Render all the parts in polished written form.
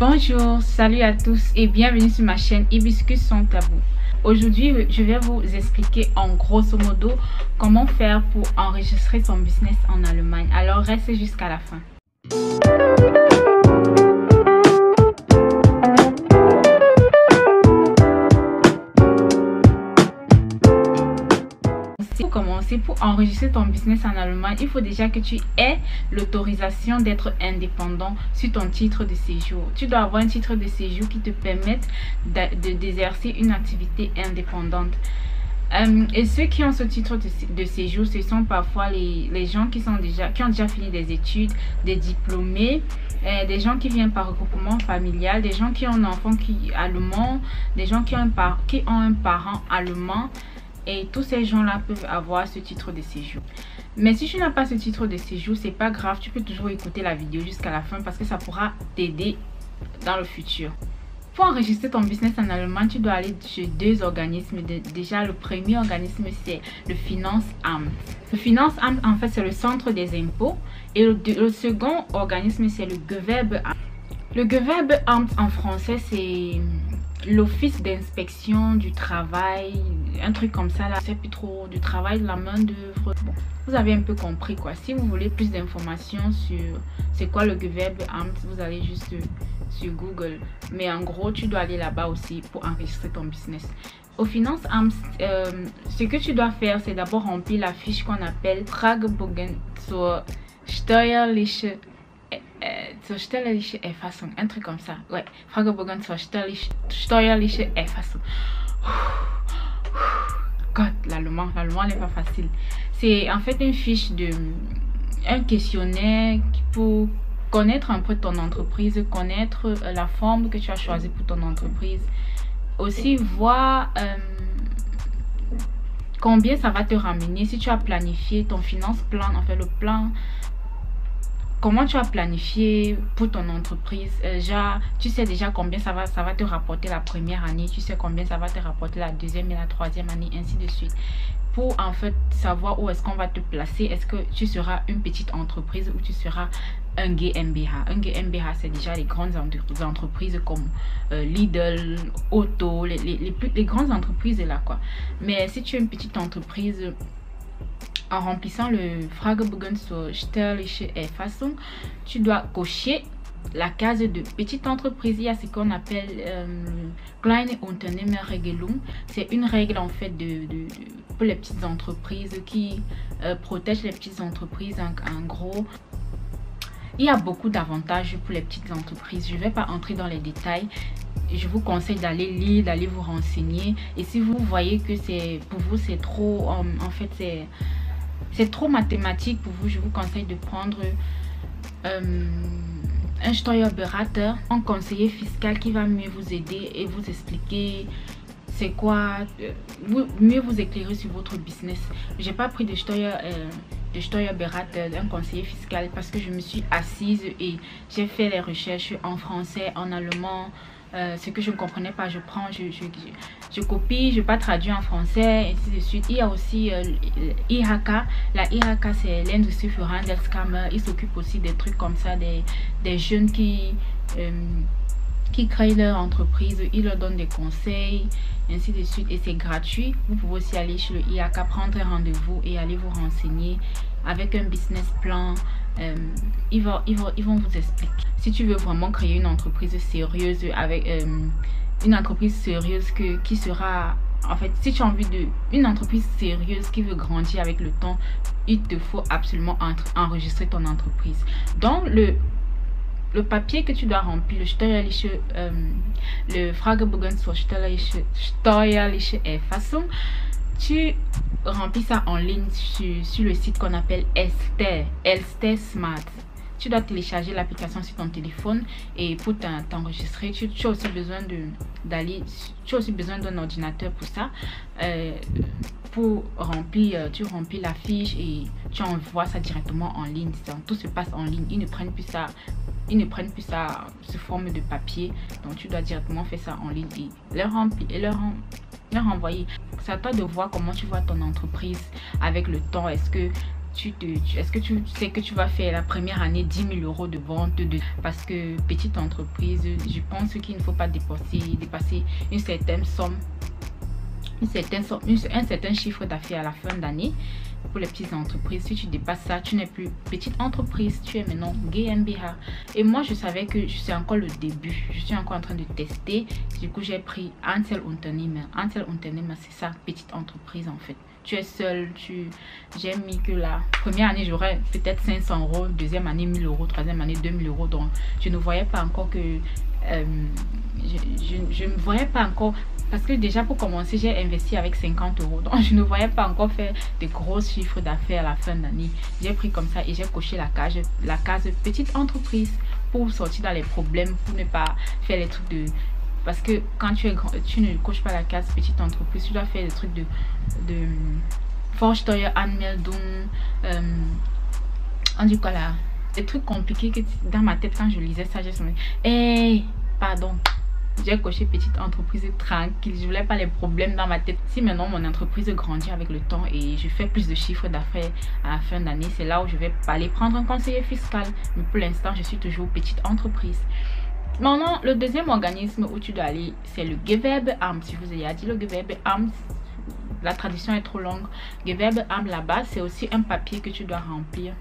Bonjour, salut à tous et bienvenue sur ma chaîne Hibiscus sans tabou. Aujourd'hui, je vais vous expliquer en grosso modo comment faire pour enregistrer son business en Allemagne. Alors restez jusqu'à la fin. Pour commencer, pour enregistrer ton business en Allemagne, il faut déjà que tu aies l'autorisation d'être indépendant sur ton titre de séjour. Tu dois avoir un titre de séjour qui te permette d'exercer une activité indépendante. Et ceux qui ont ce titre de séjour, ce sont parfois les gens qui ont déjà fini des études, des diplômés, des gens qui viennent par regroupement familial, des gens qui ont un enfant allemand, des gens qui ont un parent allemand. Et tous ces gens-là peuvent avoir ce titre de séjour. Mais si tu n'as pas ce titre de séjour, c'est pas grave. Tu peux toujours écouter la vidéo jusqu'à la fin parce que ça pourra t'aider dans le futur. Pour enregistrer ton business en Allemagne, tu dois aller chez deux organismes. Déjà, le premier organisme, c'est le Finanzamt. Le Finanzamt, en fait, c'est le centre des impôts. Et le second organisme, c'est le Gewerbeamt. Le Gewerbeamt, en français, c'est l'office d'inspection du travail, un truc comme ça là, c'est plus trop du travail de la main d'œuvre. Bon, vous avez un peu compris quoi. Si vous voulez plus d'informations sur c'est quoi le Gewerbeamt, vous allez juste sur Google. Mais en gros, tu dois aller là-bas aussi pour enregistrer ton business. Au Finanzamt, ce que tu dois faire, c'est d'abord remplir la fiche qu'on appelle Fragebogen zur steuerliche Erfassung, un truc comme ça. Ouais, Fragebogen zur steuerliche Erfassung. God, l'allemand n'est pas facile. C'est en fait une fiche un questionnaire pour connaître un peu ton entreprise, connaître la forme que tu as choisie pour ton entreprise. Aussi voir combien ça va te ramener si tu as planifié ton finance plan, en fait le plan. Comment tu as planifié pour ton entreprise? Tu sais déjà combien ça va te rapporter la première année, tu sais combien ça va te rapporter la deuxième et la troisième année, ainsi de suite. Pour en fait savoir où est-ce qu'on va te placer, est-ce que tu seras une petite entreprise ou tu seras un GmbH. Un GmbH, c'est déjà les grandes entreprises comme Lidl, Otto, les grandes entreprises là quoi. Mais si tu es une petite entreprise, en remplissant le Fragebogen zur steuerliche Erfassung, tu dois cocher la case de petite entreprise. Il y a ce qu'on appelle Kleine Unternehmerregelung. C'est une règle en fait pour les petites entreprises qui protège les petites entreprises en gros. Il y a beaucoup d'avantages pour les petites entreprises. Je ne vais pas entrer dans les détails. Je vous conseille d'aller lire, d'aller vous renseigner. Et si vous voyez que pour vous c'est trop, en fait c'est trop mathématique pour vous, je vous conseille de prendre un Steuerberater, un conseiller fiscal qui va mieux vous aider et vous expliquer c'est quoi, mieux vous éclairer sur votre business. J'ai pas pris de Steuerberater, un conseiller fiscal, parce que je me suis assise et j'ai fait les recherches en français, en allemand. Ce que je ne comprenais pas, je prends, je copie, je ne vais pas traduire en français, et ainsi de suite. Il y a aussi IHK. La IHK, c'est l'industrie für Handelskammer. Ils s'occupent aussi des trucs comme ça, des jeunes qui créent leur entreprise. Ils leur donnent des conseils, ainsi de suite. Et c'est gratuit. Vous pouvez aussi aller chez le IHK, prendre un rendez-vous et aller vous renseigner avec un business plan. Ils vont vous expliquer. Si tu veux vraiment créer une entreprise sérieuse, avec une entreprise sérieuse qui sera, en fait, si tu as envie une entreprise sérieuse qui veut grandir avec le temps, il te faut absolument enregistrer ton entreprise. Donc le papier que tu dois remplir, le Fragebogen zur steuerliche Erfassung, tu remplis ça en ligne sur le site qu'on appelle Elster Smart. Tu dois télécharger l'application sur ton téléphone et pour t'enregistrer, tu as aussi besoin d'un ordinateur pour ça. Pour remplir, tu remplis la fiche et tu envoies ça directement en ligne. Donc, tout se passe en ligne. Ils ne prennent plus ça sous forme de papier. Donc tu dois directement faire ça en ligne et leur renvoyer. C'est à toi de voir comment tu vois ton entreprise avec le temps. Est-ce que est-ce que tu sais que tu vas faire la première année 10 000 euros de vente parce que petite entreprise, je pense qu'il ne faut pas dépasser une certaine somme, un certain chiffre d'affaires à la fin d'année. Pour les petites entreprises, si tu dépasses ça, tu n'es plus petite entreprise, tu es maintenant GmbH. Et moi, je savais que c'est encore le début. Je suis encore en train de tester. Du coup, j'ai pris Einzelunternehmer. Einzelunternehmer, c'est ça, petite entreprise en fait. Tu es seul, j'ai mis que la première année, j'aurais peut-être 500 euros, deuxième année 1000 euros, troisième année 2000 euros. Donc, je ne voyais pas encore que... je ne voyais pas encore... Parce que déjà pour commencer, j'ai investi avec 50 euros. Donc je ne voyais pas encore faire de gros chiffres d'affaires à la fin d'année. J'ai pris comme ça et j'ai coché la case petite entreprise pour sortir dans les problèmes, pour ne pas faire les trucs de... Parce que quand tu ne coches pas la case petite entreprise, tu dois faire des trucs de Vorsteueranmeldung, en tout cas là, des trucs compliqués que dans ma tête quand je lisais ça, j'ai dit, hey, pardon. J'ai coché petite entreprise tranquille. Je voulais pas les problèmes dans ma tête. Si maintenant mon entreprise grandit avec le temps et je fais plus de chiffres d'affaires à la fin d'année, c'est là où je vais aller prendre un conseiller fiscal. Mais pour l'instant, je suis toujours petite entreprise. Maintenant, le deuxième organisme où tu dois aller, c'est le Gewerbeamt. Je vous ai dit le Gewerbeamt. La traduction est trop longue. Gewerbeamt là-bas, c'est aussi un papier que tu dois remplir.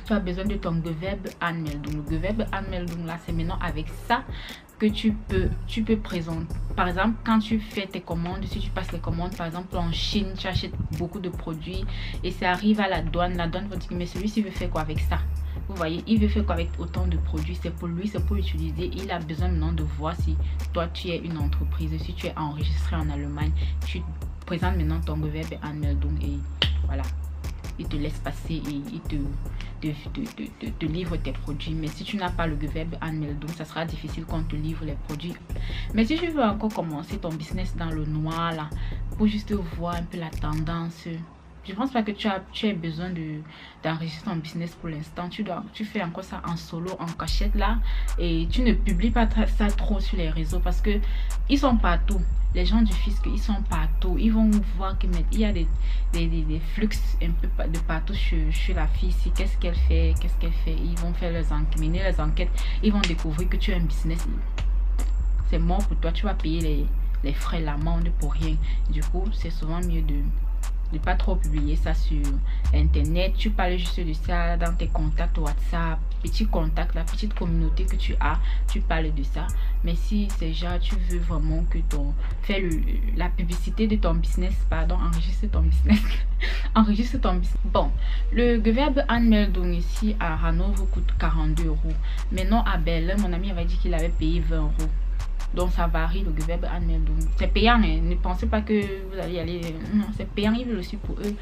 Tu as besoin de ton Gewerbeanmeldung. Le Gewerbeanmeldung là, c'est maintenant avec ça que tu peux présenter. Par exemple, quand tu fais tes commandes, si tu passes les commandes, par exemple en Chine, tu achètes beaucoup de produits et ça arrive à la douane va dire, mais celui-ci veut faire quoi avec ça? Vous voyez, il veut faire quoi avec autant de produits? C'est pour lui, c'est pour utiliser. Il a besoin maintenant de voir si toi tu es une entreprise, si tu es enregistré en Allemagne. Tu présentes maintenant ton Gewerbeanmeldung et voilà. Il te laisse passer et il te livre tes produits. Mais si tu n'as pas le Gewerbeanmeldung, ça sera difficile qu'on te livre les produits. Mais si tu veux encore commencer ton business dans le noir là, pour juste voir un peu la tendance, je pense pas que tu aies besoin d'enregistrer ton business pour l'instant. Tu fais encore ça en solo, en cachette là, et tu ne publies pas ça trop sur les réseaux parce que ils sont partout. Les gens du fisc, ils sont partout. Ils vont voir qu'il y a des flux un peu de partout chez la fille. Qu'est-ce qu'elle fait, Ils vont faire mener les enquêtes. Ils vont découvrir que tu as un business. C'est mort pour toi. Tu vas payer les frais, l'amende pour rien. Du coup, c'est souvent mieux de pas trop publier ça sur internet. Tu parles juste de ça dans tes contacts WhatsApp, petits contacts, la petite communauté que tu as, tu parles de ça. Mais si c'est genre tu veux vraiment que faire la publicité de ton business, pardon, enregistre ton business. Enregistre ton business. Bon, le Gewerbeanmeldung ici à Hanovre coûte 42 euros. Maintenant à Berlin, mon ami avait dit qu'il avait payé 20 euros. Donc ça varie le Gewerbeanmeldung. C'est payant, hein. Ne pensez pas que vous allez y aller. Non, c'est payant, ils veulent aussi pour eux.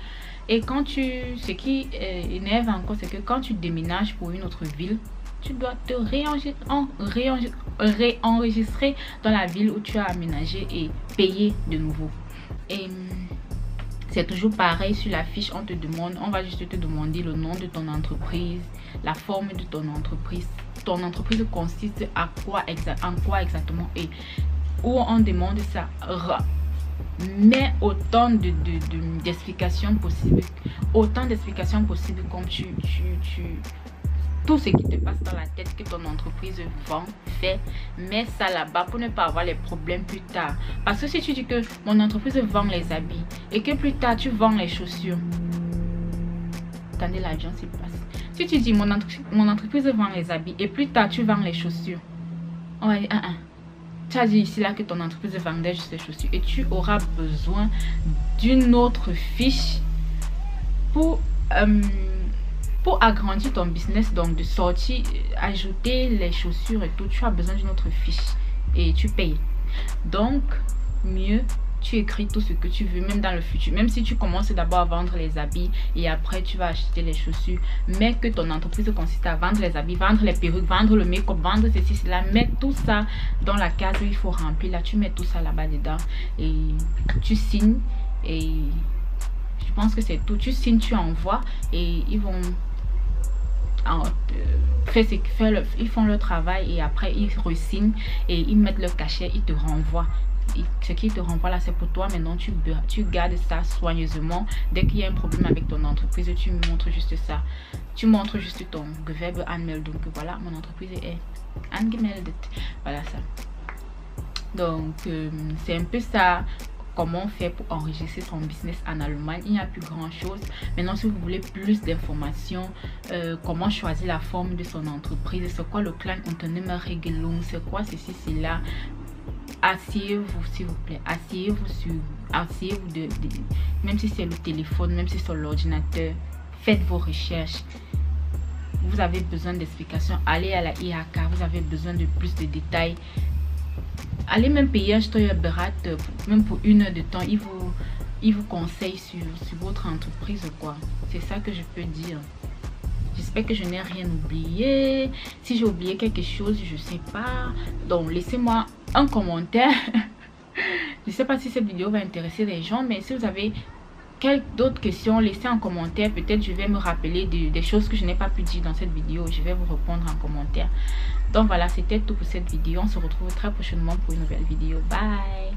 Et quand ce qui énerve encore, c'est que quand tu déménages pour une autre ville, tu dois te réenregistrer dans la ville où tu as aménagé et payer de nouveau. Et c'est toujours pareil sur la fiche, on va juste te demander le nom de ton entreprise, la forme de ton entreprise. Ton entreprise consiste en quoi exactement et où on demande ça. Mais autant d'explications possibles. Autant d'explications possibles comme tout ce qui te passe dans la tête que ton entreprise vend, fait, mets ça là-bas pour ne pas avoir les problèmes plus tard. Parce que si tu dis que mon entreprise vend les habits et que plus tard tu vends les chaussures, attendez, l'avion s'il passe. Si tu dis mon entreprise vend les habits et plus tard tu vends les chaussures, on va dire tu as dit ici là que ton entreprise vendait juste les chaussures et tu auras besoin d'une autre fiche pour agrandir ton business, donc de sortir, ajouter les chaussures et tout. Tu as besoin d'une autre fiche et tu payes. Donc mieux tu écris tout ce que tu veux, même dans le futur, même si tu commences d'abord à vendre les habits et après tu vas acheter les chaussures, mais que ton entreprise consiste à vendre les habits, vendre les perruques, vendre le make-up, vendre ceci, cela, mets tout ça dans la case où il faut remplir. Là tu mets tout ça là-bas dedans et tu signes et je pense que c'est tout. Tu signes, tu envoies et ils vont ils font leur travail et après ils re-signent et ils mettent leur cachet, ils te renvoient. ce qui te renvoie là, c'est pour toi. Maintenant, tu gardes ça soigneusement. Dès qu'il y a un problème avec ton entreprise, tu montres juste ça. Tu montres juste ton Gewerbe anmelden. Donc voilà, mon entreprise est angemeldet. Voilà ça. Donc c'est un peu ça. Comment on fait pour enregistrer son business en Allemagne. Il n'y a plus grand chose. Maintenant, si vous voulez plus d'informations, comment choisir la forme de son entreprise, c'est quoi le Klein Unternehmerregelung, c'est quoi ceci, cela, asseyez-vous s'il vous plaît, asseyez-vous même si c'est le téléphone, même si c'est sur l'ordinateur, faites vos recherches. Vous avez besoin d'explications, allez à la IHK, vous avez besoin de plus de détails. Allez même payer un Steuerberater, même pour 1 heure de temps, il vous conseille sur votre entreprise quoi. C'est ça que je peux dire. J'espère que je n'ai rien oublié. Si j'ai oublié quelque chose, je sais pas. Donc laissez-moi un commentaire. Je sais pas si cette vidéo va intéresser les gens, mais si vous avez d'autres questions, laissez en commentaire. Peut-être je vais me rappeler des choses que je n'ai pas pu dire dans cette vidéo. Je vais vous répondre en commentaire. Donc voilà, c'était tout pour cette vidéo. On se retrouve très prochainement pour une nouvelle vidéo. Bye!